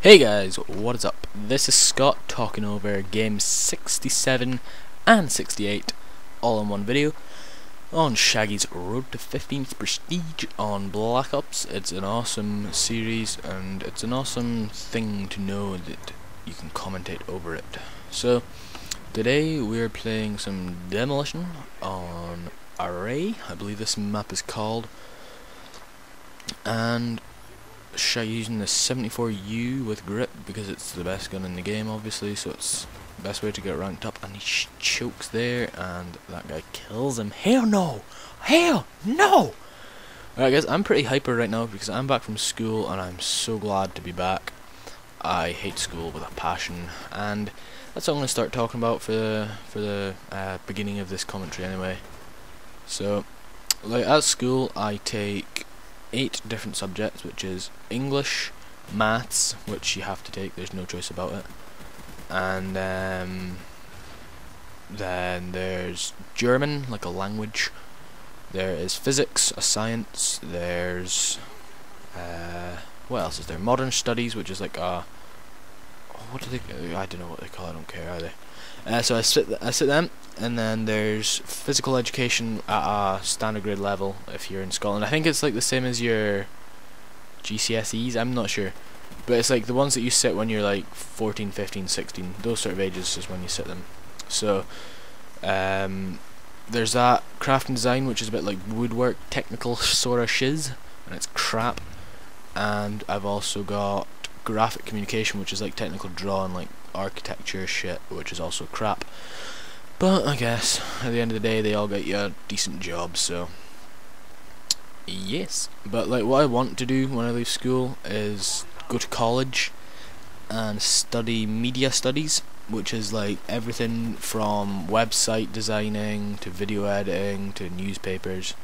Hey guys, what is up? This is Scott talking over games 67 and 68 all in one video on Shaggy's Road to 15th Prestige on Black Ops. It's an awesome series and it's an awesome thing to know that you can commentate over it. So today we're playing some Demolition on Array, I believe this map is called, and using the 74U with grip because it's the best gun in the game, obviously, so it's the best way to get ranked up. And he chokes there, and that guy kills him. Hell no! Hell no! Alright guys, I'm pretty hyper right now because I'm back from school and I'm so glad to be back. I hate school with a passion, and that's what I'm going to start talking about for the beginning of this commentary anyway. So, like, at school I take 8 different subjects, which is English, Maths, which you have to take, there's no choice about it, and then there's German, like a language, there is Physics, a science, there's what else is there, Modern Studies, which is like what do they, I don't know what they call it, I don't care either. So I sit them, and then there's physical education at a standard grade level if you're in Scotland. I think it's like the same as your GCSEs, I'm not sure, but it's like the ones that you sit when you're like 14, 15, 16, those sort of ages is when you sit them. So there's that, craft and design, which is a bit like woodwork, technical sort of shiz, and it's crap. And I've also got graphic communication, which is like technical drawing, like architecture shit, which is also crap. But I guess at the end of the day they all get you a decent job, so yes. But like, what I want to do when I leave school is go to college and study media studies, which is like everything from website designing to video editing to newspapers.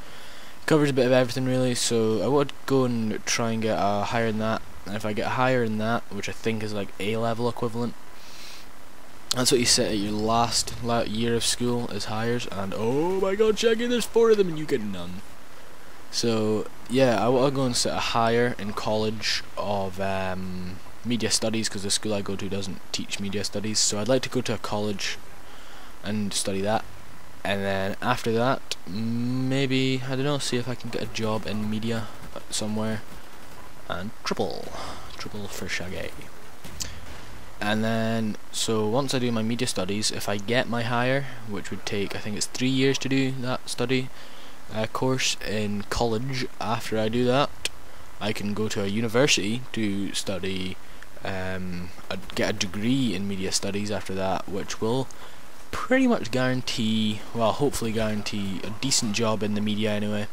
Covers a bit of everything really, so I would go and try and get higher than that. And if I get higher than that, which I think is like A-level equivalent, that's what you set at your last year of school, is hires. And oh my god, Shaggy, there's 4 of them and you get none. So yeah, I will go and set a higher in college of media studies, because the school I go to doesn't teach media studies. So I'd like to go to a college and study that, and then after that maybe, I don't know, see if I can get a job in media somewhere. And triple for Shaggy. And then, so once I do my media studies, if I get my higher, which would take, I think it's 3 years to do that study course in college, after I do that I can go to a university to study, get a degree in media studies after that, which will pretty much guarantee, well, hopefully guarantee a decent job in the media anyway.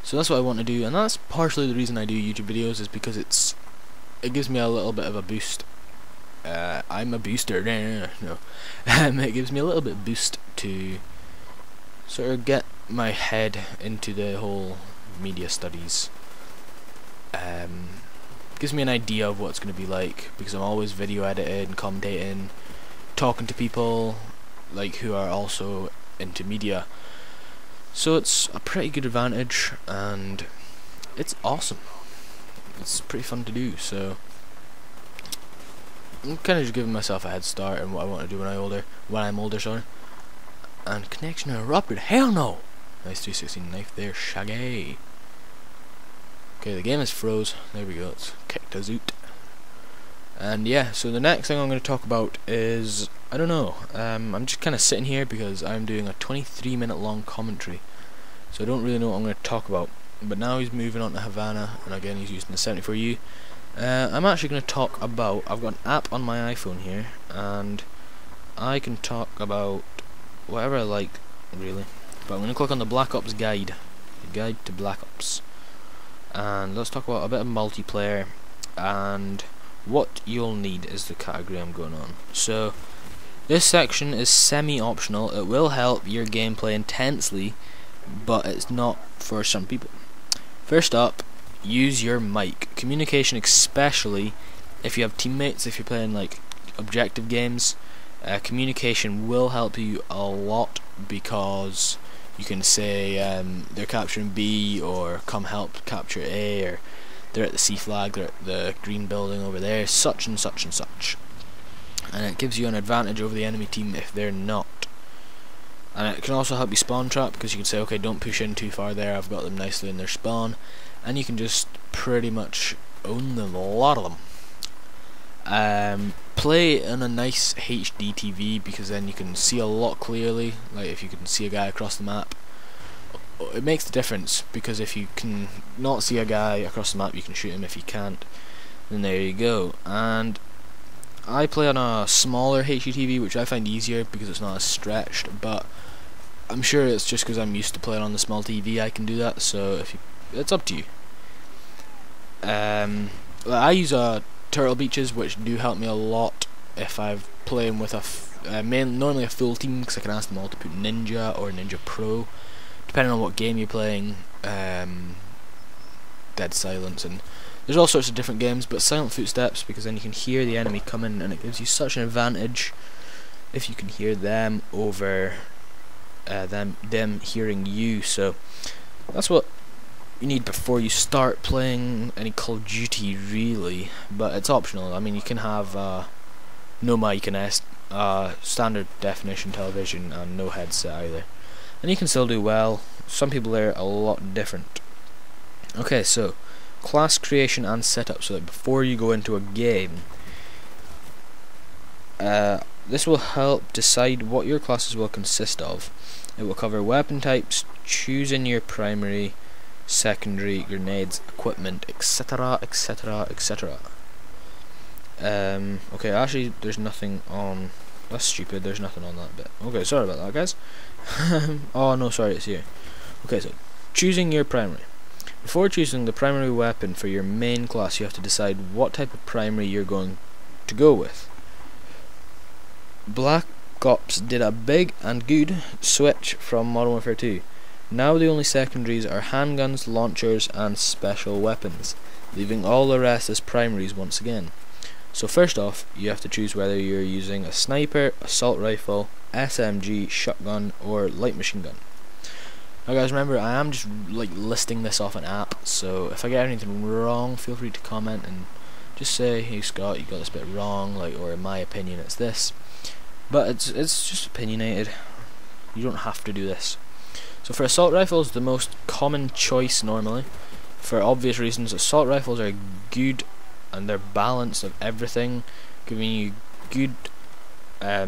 So that's what I want to do, and that's partially the reason I do YouTube videos, is because it gives me a little bit of a boost. I'm a booster, no. It gives me a little bit of boost to sort of get my head into the whole media studies. Gives me an idea of what it's going to be like, because I'm always video editing, commentating, talking to people like who are also into media. So it's a pretty good advantage, and it's awesome. It's pretty fun to do, so I'm kind of just giving myself a head start on what I want to do when I'm older, sorry. And connection interrupted, hell no! Nice 316 knife there, Shaggy. Okay, the game is froze, there we go, it's kicked a zoot. And yeah, so the next thing I'm going to talk about is, I don't know, I'm just kind of sitting here because I'm doing a 23-minute long commentary, so I don't really know what I'm going to talk about. But now he's moving on to Havana, and again he's using the 74U. I'm actually going to talk about, I've got an app on my iPhone here, and I can talk about whatever I like, really. But I'm going to click on the Black Ops guide, the guide to Black Ops, and let's talk about a bit of multiplayer, and what you'll need is the category I'm going on. So this section is semi-optional. It will help your gameplay intensely, but it's not for some people. First up, use your mic. Communication, especially if you have teammates, if you're playing like objective games, communication will help you a lot, because you can say they're capturing B, or come help capture A, or they're at the C flag, they're at the green building over there, such and such and such. And it gives you an advantage over the enemy team if they're not. And it can also help you spawn trap, because you can say, okay, don't push in too far there, I've got them nicely in their spawn, and you can just pretty much own them, a lot of them. Play on a nice HD TV, because then you can see a lot clearly, like if you can see a guy across the map. It makes the difference, because if you can not see a guy across the map, you can shoot him. If you can't, then there you go. And I play on a smaller HD TV, which I find easier because it's not as stretched, but I'm sure it's just because I'm used to playing on the small TV I can do that, so if you, it's up to you. I use Turtle Beaches, which do help me a lot if I'm playing with normally a full team, because I can ask them all to put Ninja or Ninja Pro, depending on what game you're playing. Dead Silence, and there's all sorts of different games, but Silent Footsteps, because then you can hear the enemy coming, and it gives you such an advantage if you can hear them over them hearing you. So that's what you need before you start playing any Call of Duty, really, but it's optional. I mean, you can have no mic and standard definition television and no headset either, and you can still do well. Some people are a lot different. Okay, so class creation and setup, so that before you go into a game, this will help decide what your classes will consist of. It will cover weapon types, choosing your primary, secondary, grenades, equipment, etc, etc, etc. Okay, actually there's nothing on, that's stupid, there's nothing on that bit. Okay, sorry about that, guys. Oh no, sorry, it's here. Okay, so choosing your primary. Before choosing the primary weapon for your main class, you have to decide what type of primary you're going to go with. Black Ops did a big and good switch from Modern Warfare 2. Now the only secondaries are handguns, launchers and special weapons, leaving all the rest as primaries once again. So first off, you have to choose whether you're using a sniper, assault rifle, SMG, shotgun or light machine gun. Now guys, remember, I am just like listing this off an app, so if I get anything wrong, feel free to comment and just say, hey Scott, you got this bit wrong, like, or in my opinion it's this. But it's just opinionated. You don't have to do this. So for assault rifles, the most common choice normally, for obvious reasons, assault rifles are good and they're balanced of everything, giving you good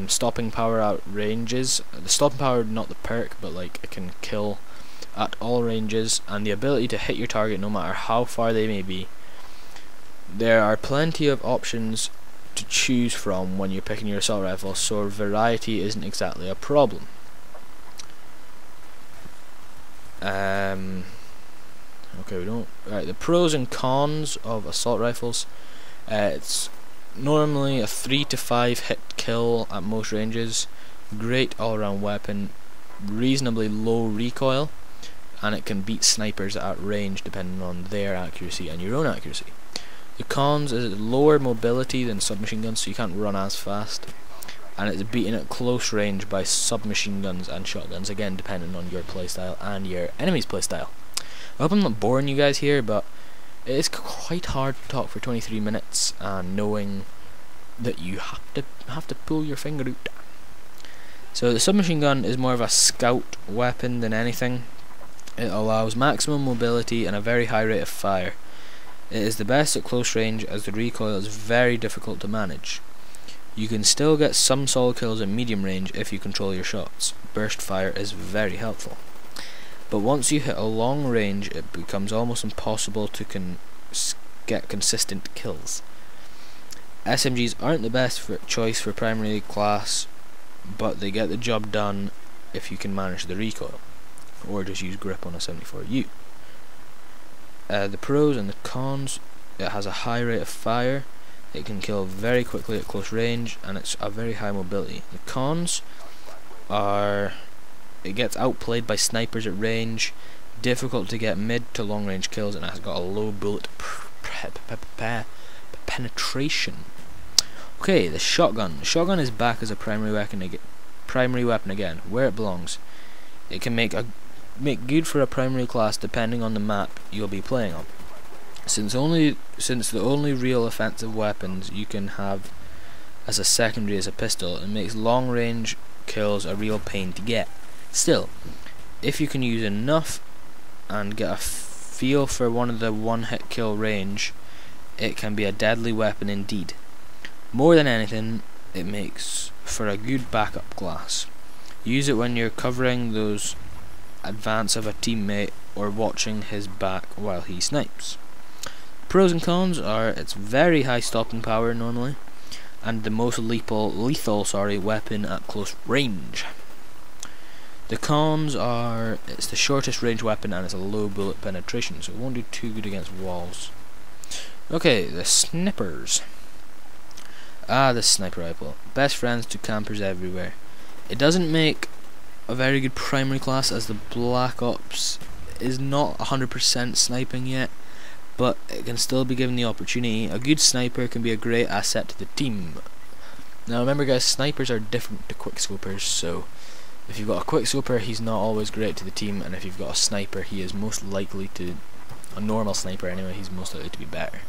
stopping power at ranges. The stopping power, not the perk, but like it can kill at all ranges, and the ability to hit your target no matter how far they may be. There are plenty of options to choose from when you're picking your assault rifle, so variety isn't exactly a problem. Okay, we don't. Right, the pros and cons of assault rifles. It's normally a 3 to 5 hit kill at most ranges, great all-round weapon, reasonably low recoil, and it can beat snipers at range depending on their accuracy and your own accuracy. The cons is lower mobility than submachine guns, so you can't run as fast, and it's beaten at close range by submachine guns and shotguns, again depending on your playstyle and your enemy's playstyle. I hope I'm not boring you guys here, but it is quite hard to talk for 23 minutes and knowing that you have to pull your finger out. So the submachine gun is more of a scout weapon than anything. It allows maximum mobility and a very high rate of fire. It is the best at close range as the recoil is very difficult to manage. You can still get some solid kills at medium range if you control your shots. Burst fire is very helpful. But once you hit a long range, it becomes almost impossible to get consistent kills. SMGs aren't the best choice for primary class, but they get the job done if you can manage the recoil, or just use grip on a 74U. The pros and the cons: it has a high rate of fire, it can kill very quickly at close range, and it's a very high mobility. The cons are it gets outplayed by snipers at range, difficult to get mid to long range kills, and it has got a low bullet penetration. Okay, the shotgun. The shotgun is back as a primary weapon again, where it belongs. It can make good for a primary class depending on the map you'll be playing on. Since the only real offensive weapons you can have as a secondary is a pistol, it makes long range kills a real pain to get. Still, if you can use enough and get a feel for one hit kill range, it can be a deadly weapon indeed. More than anything, it makes for a good backup class. Use it when you're covering those advance of a teammate or watching his back while he snipes. Pros and cons are it's very high stopping power normally, and the most lethal weapon at close range. The cons are it's the shortest range weapon and it's a low bullet penetration, so it won't do too good against walls. Okay, the snipers. The sniper rifle. Best friends to campers everywhere. It doesn't make a very good primary class, as the Black Ops is not 100% sniping yet, but it can still be given the opportunity. A good sniper can be a great asset to the team. Now remember guys, snipers are different to quickscopers, so if you've got a quickscoper, he's not always great to the team, and if you've got a sniper, he is most likely to, a normal sniper anyway, he's most likely to be better.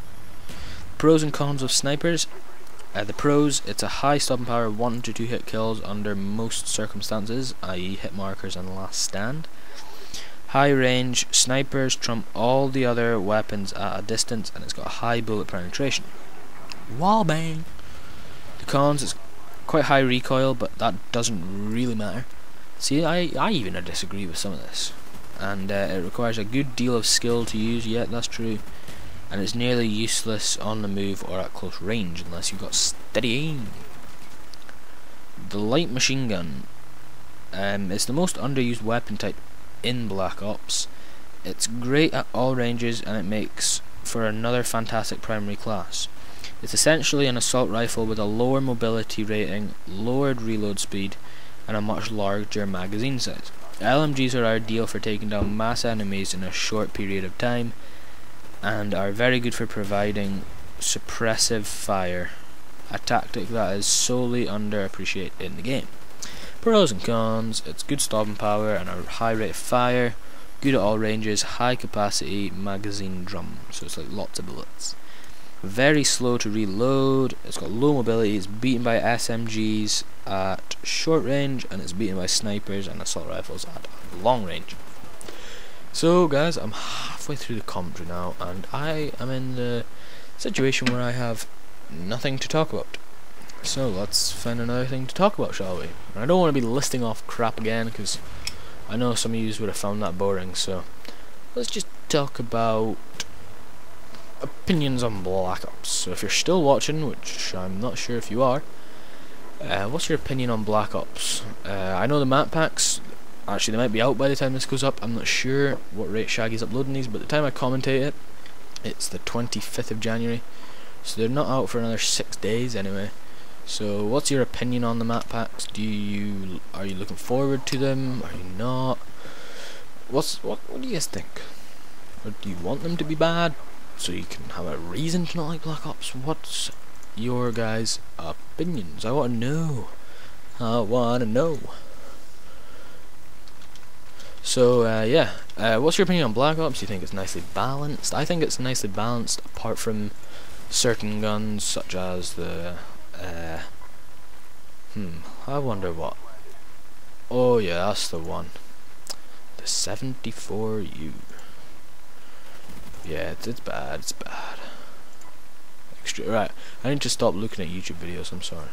Pros and cons of snipers. The pros, it's a high stopping power, 1 to 2 hit kills under most circumstances, i.e. hit markers and last stand. High range, snipers trump all the other weapons at a distance, and it's got a high bullet penetration. Wall bang! The cons, it's quite high recoil, but that doesn't really matter. See, I even disagree with some of this. And it requires a good deal of skill to use, yeah, that's true. And it's nearly useless on the move or at close range unless you've got steady aim. The light machine gun. It's the most underused weapon type in Black Ops. It's great at all ranges, and it makes for another fantastic primary class. It's essentially an assault rifle with a lower mobility rating, lowered reload speed, and a much larger magazine size. LMGs are ideal for taking down mass enemies in a short period of time, and are very good for providing suppressive fire, a tactic that is solely underappreciated in the game. Pros and cons, it's good stopping power and a high rate of fire, good at all ranges, high capacity magazine drum, so it's like lots of bullets. Very slow to reload, it's got low mobility, it's beaten by SMGs at short range, and it's beaten by snipers and assault rifles at long range. So guys, I'm halfway through the commentary now, and I am in the situation where I have nothing to talk about. So let's find another thing to talk about, shall we? And I don't want to be listing off crap again, because I know some of you would have found that boring, so let's just talk about opinions on Black Ops. So if you're still watching, which I'm not sure if you are, what's your opinion on Black Ops? I know the map packs, actually they might be out by the time this goes up. I'm not sure what rate Shaggy's uploading these, but the time I commentate it, it's the 25th of January, so they're not out for another 6 days anyway. So what's your opinion on the map packs? Are you looking forward to them? Are you not? What do you guys think? Or do you want them to be bad so you can have a reason to not like Black Ops? What's your guys' opinions? I want to know. I want to know. So yeah, what's your opinion on Black Ops? Do you think it's nicely balanced? I think it's nicely balanced, apart from certain guns such as the I wonder what. Oh yeah, that's the one. The 74U. Yeah, it's bad. It's bad. Right, I need to stop looking at YouTube videos. I'm sorry.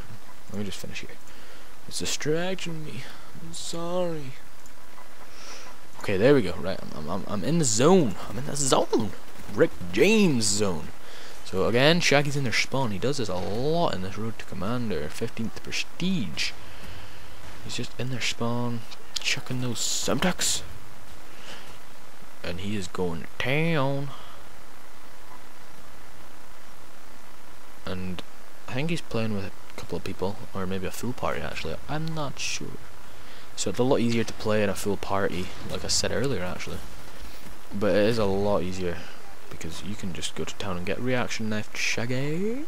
Let me just finish here. It's distracting me. I'm sorry. Okay, there we go. Right, I'm in the zone. I'm in the zone. Rick James zone. So again, Shaggy's in their spawn. He does this a lot in this Road to Commander 15th Prestige. He's just in their spawn, chucking those subducts, and he is going to town. And I think he's playing with a couple of people, or maybe a full party actually. I'm not sure. So it's a lot easier to play in a full party, like I said earlier actually. But it is a lot easier, because you can just go to town and get reaction knife Shaggy.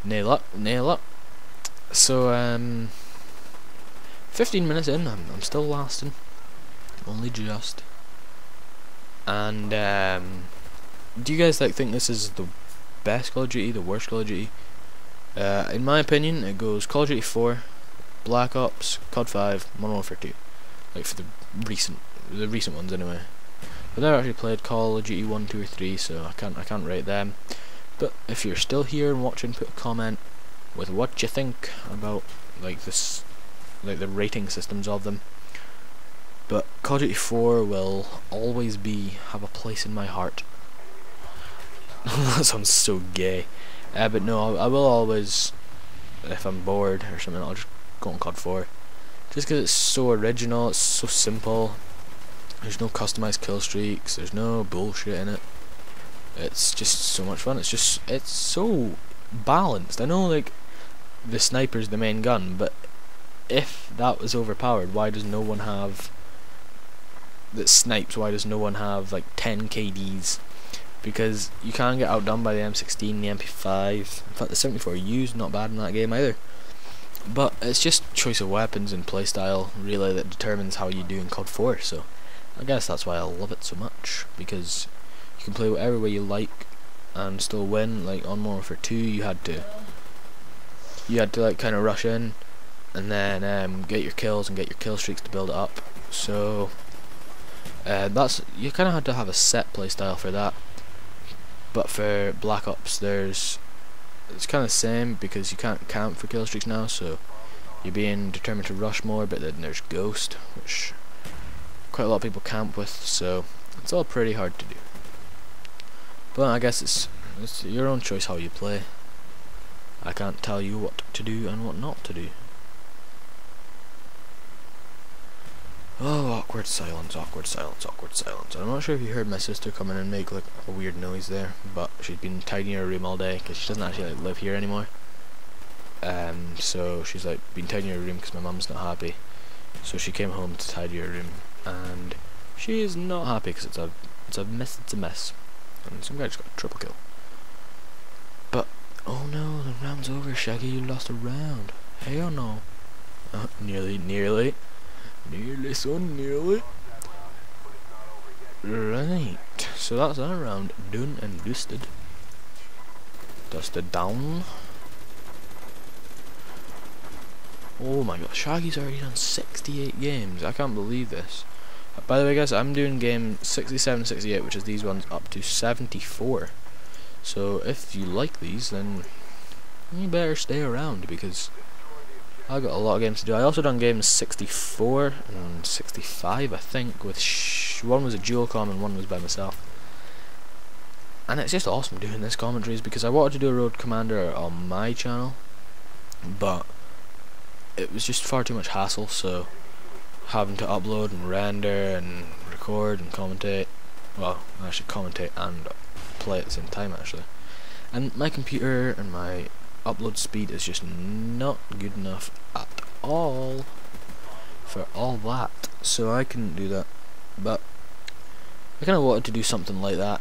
Nail up, nail up. So 15 minutes in, I'm still lasting. Only just. And do you guys like think this is the best Call of Duty, the worst Call of Duty? In my opinion, it goes Call of Duty 4, Black Ops, COD 5, Modern Warfare 2. Like for the recent ones anyway. I've never actually played Call of Duty 1, 2 or 3, so I can't rate them. But if you're still here and watching, put a comment with what you think about like this, like the rating systems of them. But Call of Duty 4 will always have a place in my heart. That sounds so gay. But no, I will always, if I'm bored or something, I'll just go on COD 4. Just because it's so original, it's so simple. There's no customized kill streaks, there's no bullshit in it. It's just so much fun. It's so balanced. I know like the sniper's the main gun, but if that was overpowered, why does no one have that snipes? Why does no one have like 10 KDs? Because you can't get outdone by the M16, the MP5. In fact, the 74U is not bad in that game either. But it's just choice of weapons and playstyle really that determines how you do in COD 4. So I guess that's why I love it so much, because you can play whatever way you like and still win. Like on Modern Warfare 2, you had to like kind of rush in and then get your kills and get your kill streaks to build it up. So that's, you kind of had to have a set playstyle for that. But for Black Ops, it's kind of the same, because you can't camp for kill streaks now, so you're being determined to rush more. But then there's Ghost, which quite a lot of people camp with, so it's all pretty hard to do. But I guess it's your own choice how you play. I can't tell you what to do and what not to do. Oh, awkward silence, awkward silence, awkward silence. I'm not sure if you heard my sister come in and make like a weird noise there, but she's been tidying her room all day because she doesn't actually like live here anymore. So she's like been tidying her room because my mum's not happy. So she came home to tidy her room, and she is not happy because it's a mess. And some guy just got a triple kill. But oh no, the round's over, Shaggy. You lost a round. Hell no. Nearly. Nearly, son, nearly. Right, so that's our round done and dusted. Dusted down. Oh my god, Shaggy's already done 68 games. I can't believe this. By the way, guys, I'm doing game 67, 68, which is these ones, up to 74. So if you like these, then you better stay around, because I've got a lot of games to do. I also done games 64 and 65, I think, with one was a dual comm and one was by myself. And it's just awesome doing this commentaries, because I wanted to do a Road Commander on my channel, but it was just far too much hassle, so having to upload and render and record and commentate, well, actually commentate and play at the same time actually. And my computer and my upload speed is just not good enough at all for all that, so I couldn't do that. But I kind of wanted to do something like that,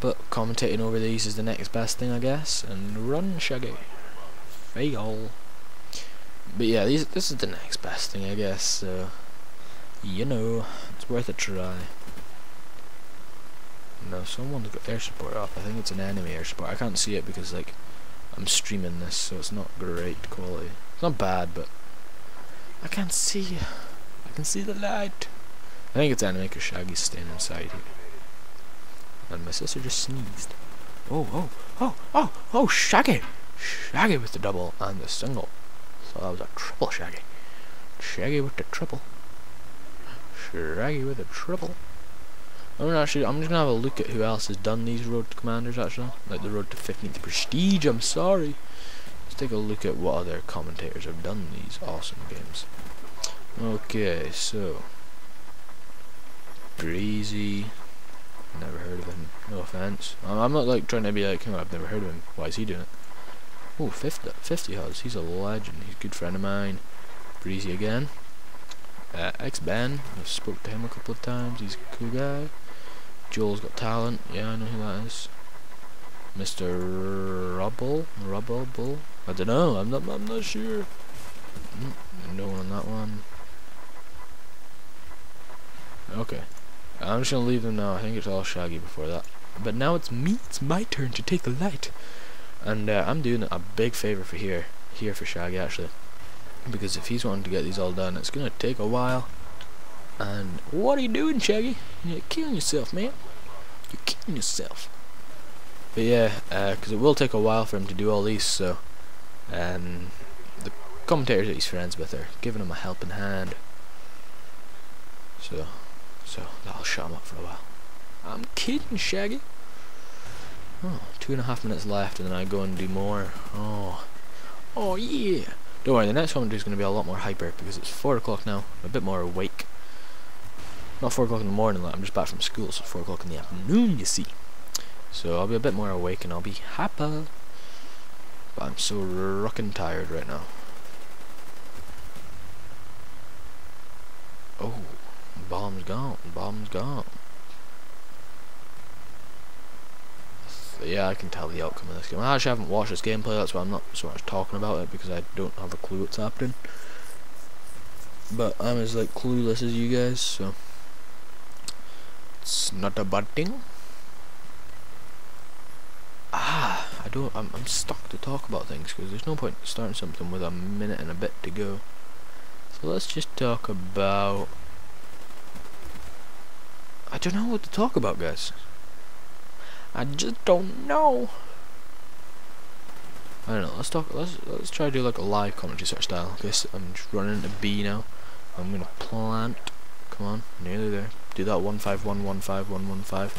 but commentating over these is the next best thing, I guess. And run, Shaggy, fail. But yeah, this is the next best thing, I guess, so you know, it's worth a try. No, someone's got air support up. I think it's an enemy air support. I can't see it because like I'm streaming this, so it's not great quality. It's not bad, but I can't see. I can see the light. I think it's enemy because Shaggy's staying inside here. And my sister just sneezed. Oh, Shaggy! Shaggy with the double and the single. So that was a triple Shaggy. Shaggy with the triple. Shaggy with a triple. I'm just gonna have a look at who else has done these Road to Commanders actually. Like the Road to 15th Prestige, I'm sorry. Let's take a look at what other commentators have done these awesome games. Okay, so Breezy, never heard of him, no offense. I'm not like trying to be like, oh, I've never heard of him, why is he doing it? Oh, 50 Huz, he's a legend, he's a good friend of mine. Breezy again. X-Ben, I've spoke to him a couple of times, he's a cool guy. Joel's got talent, yeah, I know who that is. Mr. Rubble, I don't know, I'm not sure. No one on that one. Okay, I'm just gonna leave them now. I think it's all Shaggy before that. But now it's me. It's my turn to take the light. And I'm doing a big favor for here for Shaggy actually, because if he's wanting to get these all done, it's gonna take a while. And what are you doing, Shaggy? You're killing yourself, man. You're killing yourself. But yeah, because it will take a while for him to do all these, so the commentators that he's friends with are giving him a helping hand. So that'll shut him up for a while. I'm kidding, Shaggy. Oh, 2.5 minutes left, and then I go and do more. Oh yeah. Don't worry, the next commentary is going to be a lot more hyper because it's 4 o'clock now. I'm a bit more awake. Not 4 o'clock in the morning, like I'm just back from school, so 4 o'clock in the afternoon, you see. So I'll be a bit more awake and I'll be hyper. But I'm so rockin' tired right now. Oh, bomb's gone. Bomb's gone. Yeah, I can tell the outcome of this game. I actually haven't watched this gameplay, that's why I'm not so much talking about it, because I don't have a clue what's happening. But I'm as like clueless as you guys, so it's not a bad thing. I'm stuck to talk about things because there's no point starting something with a minute and a bit to go. So let's just talk about. I don't know what to talk about, guys. I just don't know. I don't know. Let's try to do like a live commentary sort of style. Okay, so I'm just running into B now. I'm gonna plant. Come on, nearly there. Do that 15115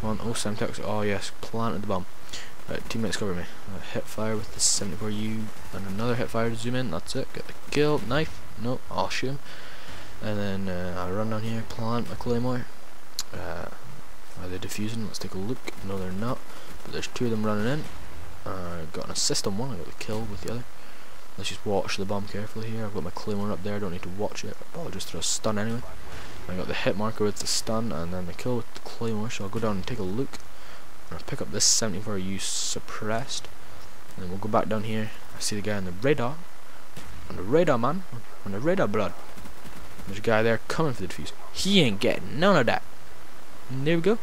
Come on. Oh, Semtex. Oh yes, planted the bomb. Right, teammates cover me. Hit fire with the 74U and another hit fire to zoom in. That's it. Get the kill. Knife. No, I'll shoot him. And then I run down here, plant my claymore. Are they defusing? Let's take a look. No, they're not. But there's 2 of them running in. Got an assist on one. I got the kill with the other. Let's just watch the bomb carefully here. I've got my claymore up there. I don't need to watch it. I'll just throw a stun anyway. I got the hit marker with the stun and then the kill with the claymore. So I'll go down and take a look. I'm gonna pick up this 74U suppressed, and then we'll go back down here. I see the guy on the radar. On the radar, man. On the radar, blood. There's a guy there coming for the defuse. He ain't getting none of that. And there we go.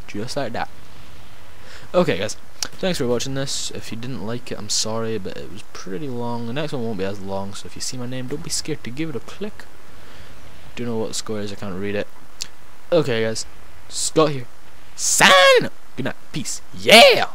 Just like that. Okay, guys. Thanks for watching this. If you didn't like it, I'm sorry, but it was pretty long. The next one won't be as long, so if you see my name, don't be scared to give it a click. Don't know what the score is. I can't read it. Okay, guys. Scott here. Sign up. Good night. Peace. Yeah!